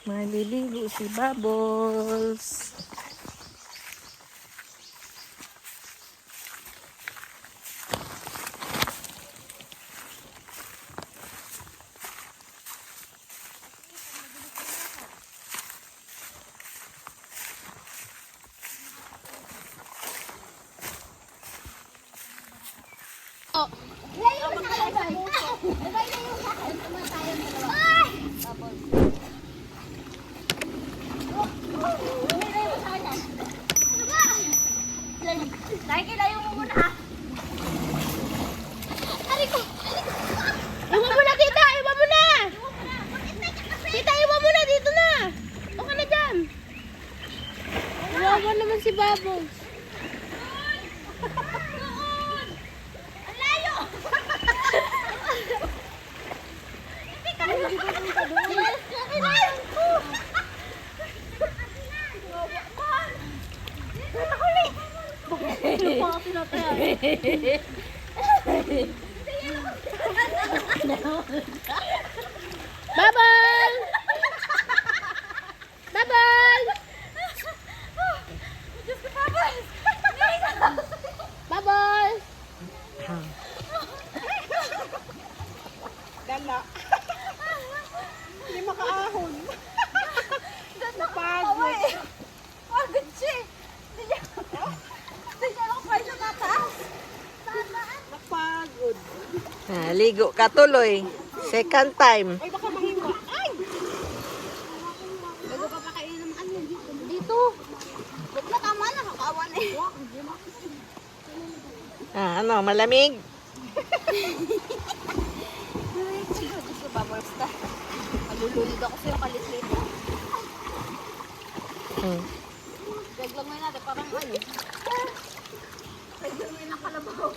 Maliligo si Bubbles. Layo ka sa akin. Layo sa akin. Tama tayo ng dalawa. Ay! Layo sa akin. Ano ba? Layo, layo mo muna ah. Aray ko! Iwan mo na, tita! Iwan mo na! Tita, iwan mo na! Dito na! Okay na dyan! Wawa naman si Bubbles. Ang layo! Hindi ka layo! Layo ko! Nakuli! Yung mga pinatay. Bubbles! Bubbles! Diyos ko, Bubbles! Bubbles! Dala. Hindi makaahon. Napagod. Pagod siya. Hindi niya ako kayo nakataas. Tamaan. Napagod. Ligo ka tuloy. Second time. Ay, baka mahiwa. Ay! Bago ka pa kayo naman ano dito. Dito. Ba't na tama na? Nakakawa na eh. Ano, malamig? Diyos ko, Bubbles na. Malulunod ako sa'yo kalit-lit. Gaglang mo natin parang ano. Gaglang mo yung nakalabaw.